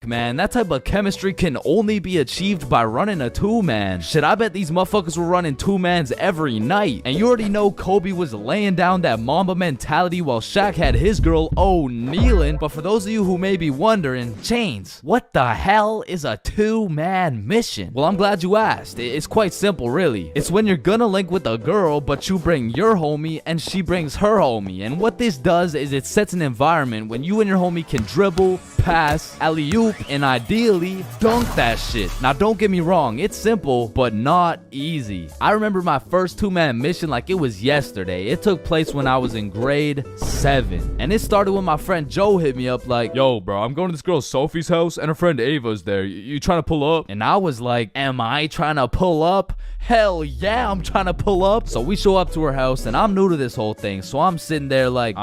man, that type of chemistry can only be achieved by running a two-man. Shit, I bet these motherfuckers were running two-mans every night. And you already know Kobe was laying down that Mamba mentality while Shaq had his girl O'Nealin'. But for those of you who may be wondering, Chains, what the hell is a two-man mission? Well, I'm glad you asked. It's quite simple, really. It's when you're gonna link with a girl, but you bring your homie and she brings her homie. And what this does is it sets an environment when you and your homie can dribble, pass, alley-oop, and ideally dunk that shit. Now don't get me wrong, it's simple but not easy. I remember my first two-man mission like it was yesterday. It took place when I was in grade 7, and it started when my friend Joe hit me up like, yo bro, I'm going to this girl Sophie's house and her friend Ava's there. You trying to pull up? And I was like, am I trying to pull up? Hell yeah, I'm trying to pull up. So we show up to her house, and I'm new to this whole thing, so I'm sitting there like,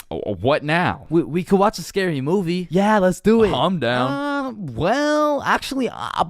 what now? We could watch a scary movie. Yeah, let's do it. I'm down. Well, actually,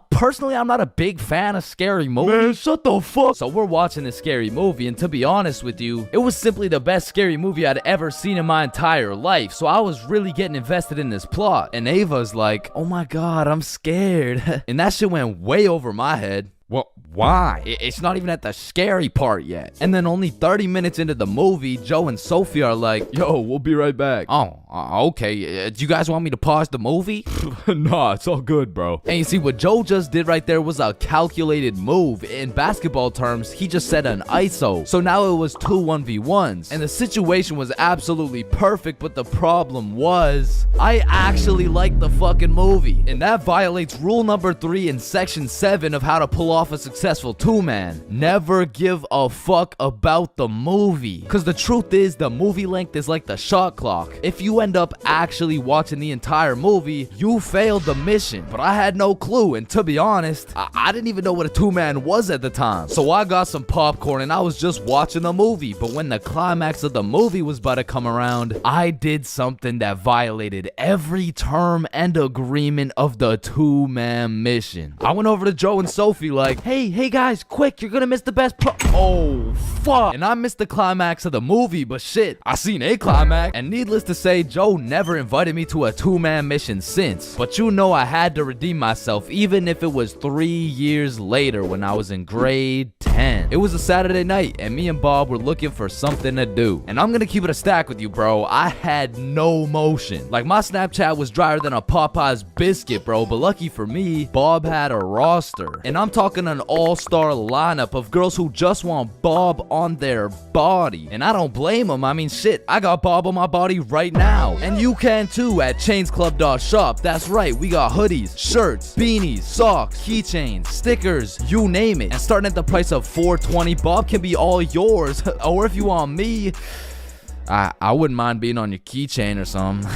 personally, I'm not a big fan of scary movies. Man, shut the fuck. So we're watching this scary movie, and to be honest with you, it was simply the best scary movie I'd ever seen in my entire life. So I was really getting invested in this plot. And Ava's like, oh my god, I'm scared. And that shit went way over my head. Well, why? It's not even at the scary part yet. And then only 30 minutes into the movie, Joe and Sophie are like, yo, we'll be right back. Oh, okay. Do you guys want me to pause the movie? Nah, it's all good, bro. And you see, what Joe just did right there was a calculated move. In basketball terms, he just set an ISO. So now it was 2 1v1s. And the situation was absolutely perfect, but the problem was, I actually liked the fucking movie. And that violates rule number 3 in section 7 of how to pull off a successful two-man. Never give a fuck about the movie. Because the truth is, the movie length is like the shot clock. If you end up actually watching the entire movie, you failed the mission. But I had no clue, and to be honest, I didn't even know what a two-man was at the time. So I got some popcorn and I was just watching the movie. But when the climax of the movie was about to come around, I did something that violated every term and agreement of the two-man mission. I went over to Joe and Sophie like, hey guys, quick, you're gonna miss the best oh fuck. And I missed the climax of the movie, but shit, I seen a climax. And needless to say, Joe never invited me to a two-man mission since. But you know I had to redeem myself, even if it was 3 years later when I was in grade 10. It was a Saturday night, and me and Bob were looking for something to do. And I'm gonna keep it a stack with you, bro. I had no motion. Like, my Snapchat was drier than a Popeye's biscuit, bro. But lucky for me, Bob had a roster. And I'm talking an all-star lineup of girls who just want Bob on their body. And I don't blame them. I mean, shit, I got Bob on my body right now. And you can too at chainsclub.shop. That's right, we got hoodies, shirts, beanies, socks, keychains, stickers, you name it. And starting at the price of $4.20, Bob can be all yours. Or if you want me, I wouldn't mind being on your keychain or something.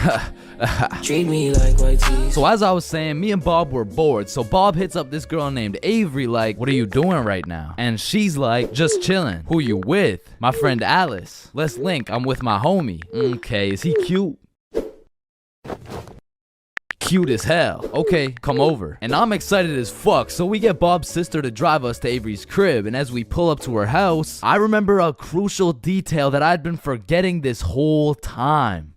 Treat me like white teeth. So as I was saying, me and Bob were bored. So Bob hits up this girl named Avery like, what are you doing right now? And she's like, just chilling. Who you with? My friend Alice. Let's link. I'm with my homie. Okay, is he cute? Cute as hell. Okay, come over. And I'm excited as fuck, so we get Bob's sister to drive us to Avery's crib. And as we pull up to her house, I remember a crucial detail that I'd been forgetting this whole time.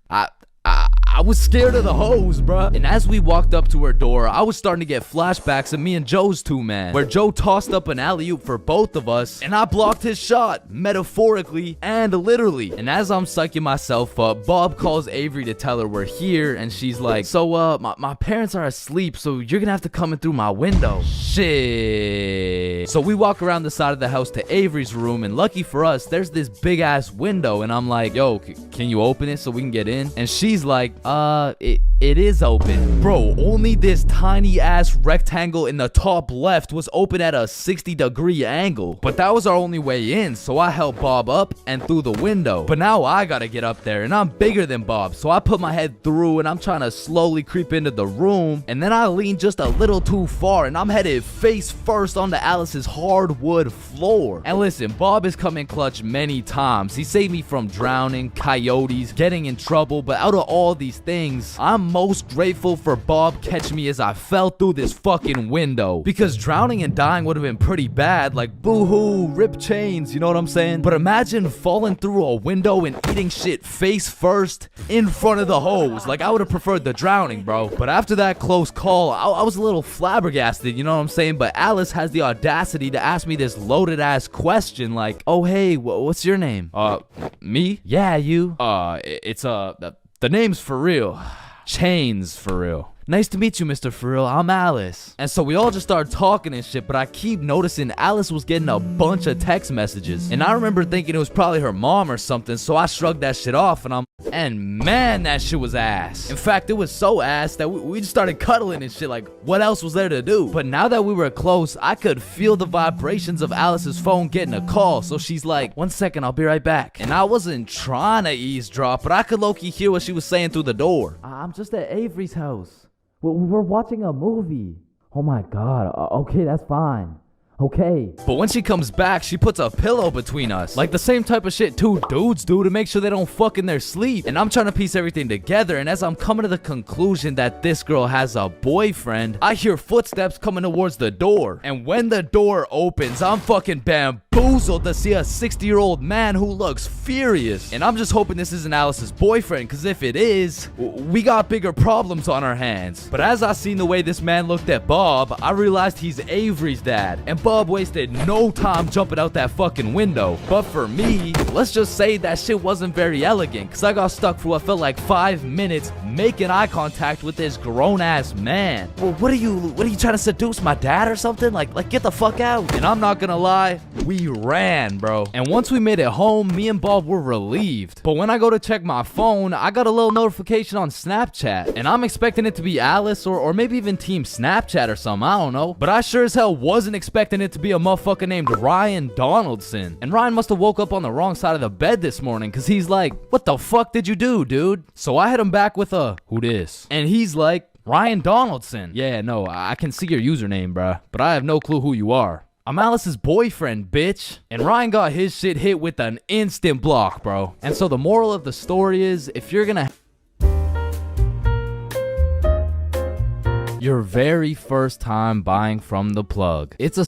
I was scared of the hoes, bruh. And as we walked up to her door, I was starting to get flashbacks of me and Joe's two-man, where Joe tossed up an alley-oop for both of us, and I blocked his shot, metaphorically and literally. And as I'm psyching myself up, Bob calls Avery to tell her we're here, and she's like, so, my parents are asleep, so you're gonna have to come in through my window. Shit. So we walk around the side of the house to Avery's room, and lucky for us, there's this big-ass window, and I'm like, yo, can you open it so we can get in? And she's like, it is open. Bro, only this tiny ass rectangle in the top left was open at a 60-degree angle. But that was our only way in, so I helped Bob up and through the window. But now I gotta get up there, and I'm bigger than Bob, so I put my head through, and I'm trying to slowly creep into the room, and then I lean just a little too far, and I'm headed face first onto Alice's hardwood floor. And listen, Bob has come in clutch many times. He saved me from drowning, coyotes, getting in trouble, but out of all these these things, I'm most grateful for Bob catching me as I fell through this fucking window. Because drowning and dying would have been pretty bad, like boo-hoo, rip chains, you know what I'm saying? But imagine falling through a window and eating shit face first in front of the hose. Like, I would have preferred the drowning, bro. But after that close call, I was a little flabbergasted, you know what I'm saying? But Alice has the audacity to ask me this loaded ass question like, oh hey, what's your name? Me? Yeah, you. It's the name's for real. Chains for real. Nice to meet you, Mr. Frill. I'm Alice. And so we all just started talking and shit, but I keep noticing Alice was getting a bunch of text messages. And I remember thinking it was probably her mom or something, so I shrugged that shit off and man, that shit was ass. In fact, it was so ass that we just started cuddling and shit, like what else was there to do? But now that we were close, I could feel the vibrations of Alice's phone getting a call, so she's like, 1 second, I'll be right back. And I wasn't trying to eavesdrop, but I could low-key hear what she was saying through the door. I'm just at Avery's house. We're watching a movie. Oh my god. Okay, that's fine. Okay. But when she comes back, she puts a pillow between us. Like the same type of shit two dudes do to make sure they don't fuck in their sleep. And I'm trying to piece everything together. And as I'm coming to the conclusion that this girl has a boyfriend, I hear footsteps coming towards the door. And when the door opens, I'm fucking bamboozled to see a 60-year-old man who looks furious. And I'm just hoping this isn't Alice's boyfriend, because if it is, we got bigger problems on our hands. But as I seen the way this man looked at Bob, I realized he's Avery's dad. And Bob wasted no time jumping out that fucking window. But for me, let's just say that shit wasn't very elegant, because I got stuck for what felt like 5 minutes making eye contact with this grown-ass man. Well, what are you trying to seduce my dad or something? Like get the fuck out. And I'm not gonna lie, we ran, bro. And once we made it home, me and Bob were relieved. But when I go to check my phone, I got a little notification on Snapchat, and I'm expecting it to be Alice or maybe even Team Snapchat or something, I don't know. But I sure as hell wasn't expecting it to be a motherfucker named Ryan Donaldson. And Ryan must have woke up on the wrong side of the bed this morning, because he's like, what the fuck did you do, dude? So I hit him back with a, who dis? And he's like, Ryan Donaldson. Yeah, no, I can see your username, bruh, but I have no clue who you are. I'm Alice's boyfriend, bitch. And Ryan got his shit hit with an instant block, bro. And so the moral of the story is, if you're gonna your very first time buying from the plug, it's a